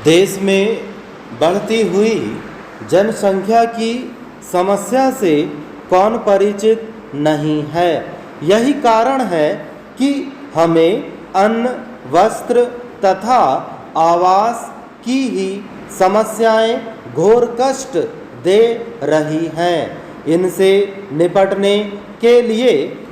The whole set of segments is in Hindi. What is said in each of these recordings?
देश में बढ़ती हुई जनसंख्या की समस्या से कौन परिचित नहीं है। यही कारण है कि हमें अन्न, वस्त्र तथा आवास की ही समस्याएं घोर कष्ट दे रही हैं। इनसे निपटने के लिए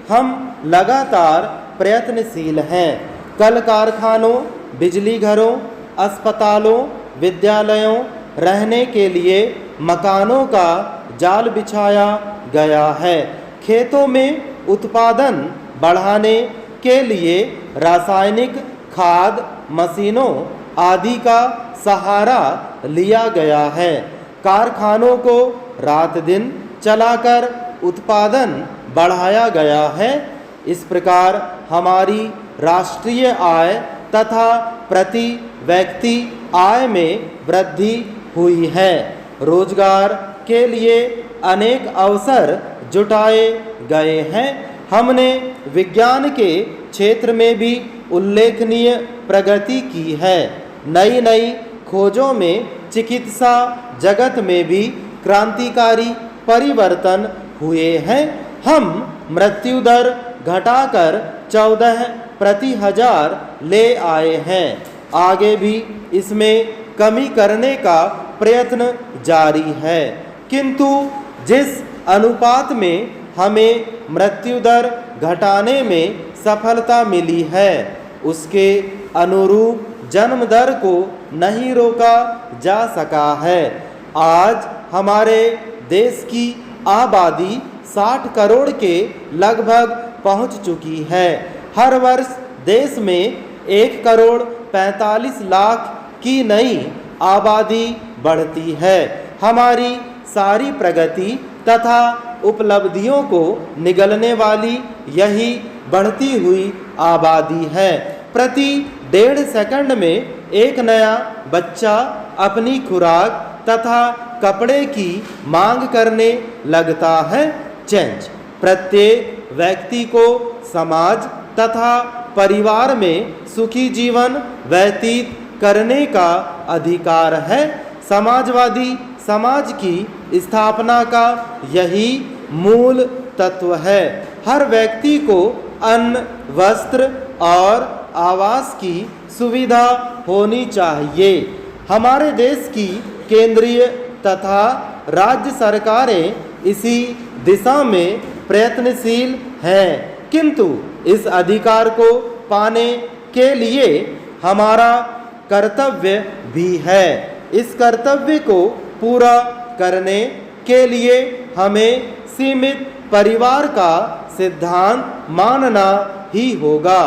हम लगातार प्रयत्नशील हैं। कल कारखानों, बिजली घरों, अस्पतालों, विद्यालयों, रहने के लिए मकानों का जाल बिछाया गया है। खेतों में उत्पादन बढ़ाने के लिए रासायनिक खाद, मशीनों आदि का सहारा लिया गया है। कारखानों को रात दिन चलाकर उत्पादन बढ़ाया गया है। इस प्रकार हमारी राष्ट्रीय आय तथा प्रति व्यक्ति आय में वृद्धि हुई है। रोजगार के लिए अनेक अवसर जुटाए गए हैं। हमने विज्ञान के क्षेत्र में भी उल्लेखनीय प्रगति की है। नई नई खोजों में चिकित्सा जगत में भी क्रांतिकारी परिवर्तन हुए हैं। हम मृत्यु दर घटाकर 14/1000 ले आए हैं। आगे भी इसमें कमी करने का प्रयत्न जारी है, किंतु जिस अनुपात में हमें मृत्यु दर घटाने में सफलता मिली है, उसके अनुरूप जन्म दर को नहीं रोका जा सका है। आज हमारे देश की आबादी 60 करोड़ के लगभग पहुंच चुकी है। हर वर्ष देश में 1,45,00,000 की नई आबादी बढ़ती है। हमारी सारी प्रगति तथा उपलब्धियों को निगलने वाली यही बढ़ती हुई आबादी है। प्रति 1.5 सेकंड में एक नया बच्चा अपनी खुराक तथा कपड़े की मांग करने लगता है। चेंज प्रत्येक व्यक्ति को समाज तथा परिवार में सुखी जीवन व्यतीत करने का अधिकार है। समाजवादी समाज की स्थापना का यही मूल तत्व है। हर व्यक्ति को अन्न, वस्त्र और आवास की सुविधा होनी चाहिए। हमारे देश की केंद्रीय तथा राज्य सरकारें इसी दिशा में प्रयत्नशील हैं, किंतु इस अधिकार को पाने के लिए हमारा कर्तव्य भी है। इस कर्तव्य को पूरा करने के लिए हमें सीमित परिवार का सिद्धांत मानना ही होगा।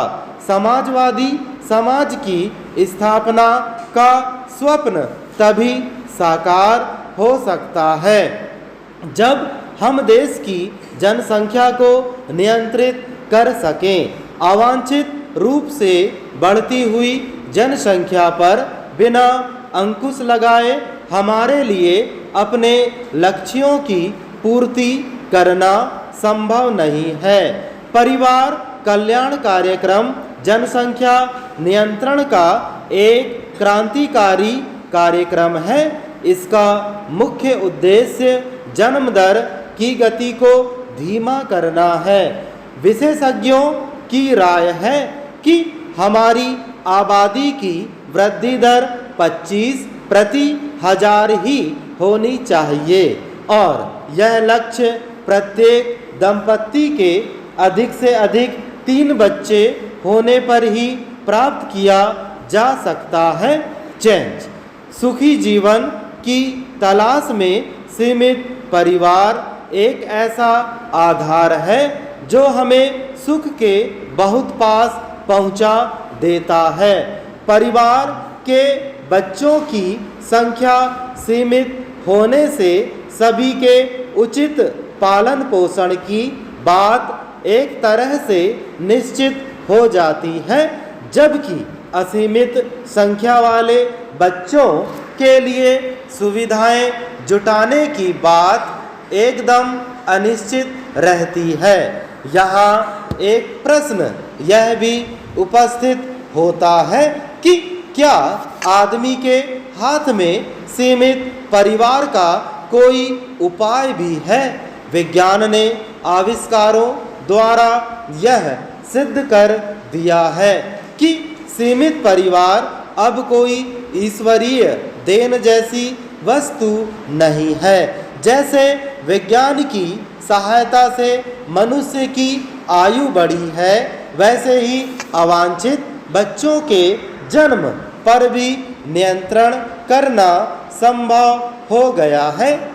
समाजवादी समाज की स्थापना का स्वप्न तभी साकार हो सकता है जब हम देश की जनसंख्या को नियंत्रित कर सकें। अवांछित रूप से बढ़ती हुई जनसंख्या पर बिना अंकुश लगाए हमारे लिए अपने लक्ष्यों की पूर्ति करना संभव नहीं है। परिवार कल्याण कार्यक्रम जनसंख्या नियंत्रण का एक क्रांतिकारी कार्यक्रम है। इसका मुख्य उद्देश्य जन्म दर की गति को धीमा करना है। विशेषज्ञों की राय है कि हमारी आबादी की वृद्धि दर 25 प्रति 1000 ही होनी चाहिए और यह लक्ष्य प्रत्येक दंपति के अधिक से अधिक 3 बच्चे होने पर ही प्राप्त किया जा सकता है। चेंज सुखी जीवन की तलाश में सीमित परिवार एक ऐसा आधार है जो हमें सुख के बहुत पास पहुंचा देता है। परिवार के बच्चों की संख्या सीमित होने से सभी के उचित पालन पोषण की बात एक तरह से निश्चित हो जाती है, जबकि असीमित संख्या वाले बच्चों के लिए सुविधाएं जुटाने की बात एकदम अनिश्चित रहती है। यहाँ एक प्रश्न यह भी उपस्थित होता है कि क्या आदमी के हाथ में सीमित परिवार का कोई उपाय भी है। विज्ञान ने आविष्कारों द्वारा यह सिद्ध कर दिया है कि सीमित परिवार अब कोई ईश्वरीय देन जैसी वस्तु नहीं है। जैसे विज्ञान की सहायता से मनुष्य की आयु बढ़ी है, वैसे ही अवांछित बच्चों के जन्म पर भी नियंत्रण करना संभव हो गया है।